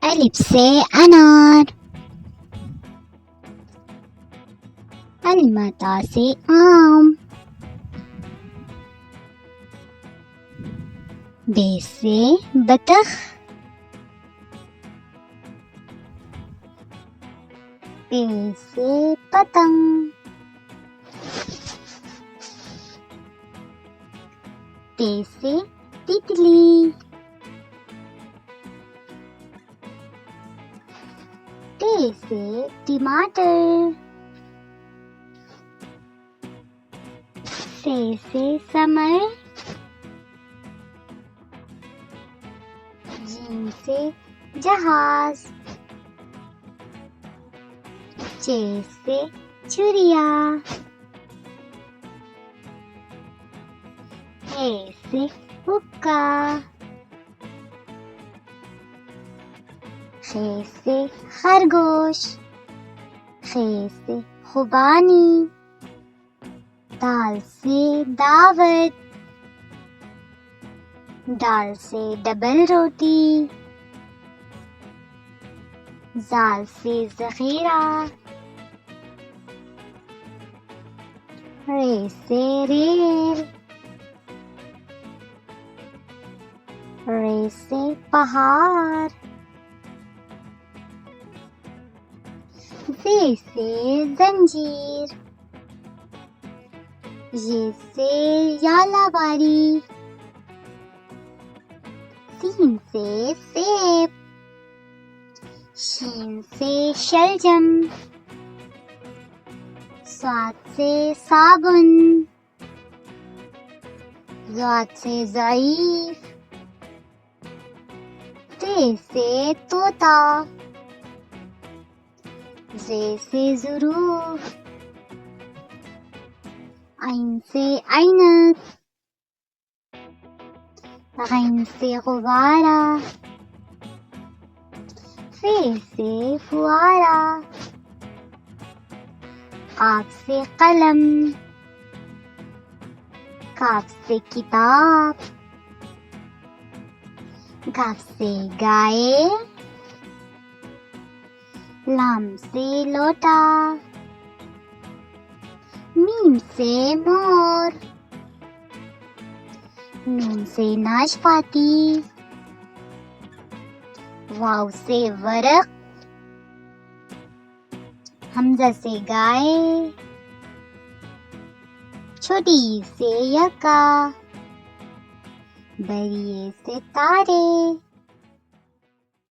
अलिफ से अनार, अलमता से आम, बे से बतख, पे से पतंग, ते से तितली, टे से टमाटर, से समर, जीम से जहाज, चे से चुरिया, हे से हुक्का, खे से खरगोश, खे से खुबानी, दाल से दावत, दाल से डबल रोटी, जाल से ज़ख़ीरा, रे से रेल, रे से पहाड़, ज़े से जंजीर, ये से यालाबारी, सीन से सेब, शीन से शलजम, स्वाद से साबुन, ज़ाद से ज़ईफ, ते से तोता, ज़े से ज़ुरूफ, आइन से ऐनक, गैन से गुब्बारा, फे से फुआरा, काफ से कलम, काफ से किताब, गाफ से गाय, लाम से लोटा, मीम से मोर, नून से नाशपाती, वाव से वरक, हमजा से गाय, छोटी से यका, बरिए से तारे।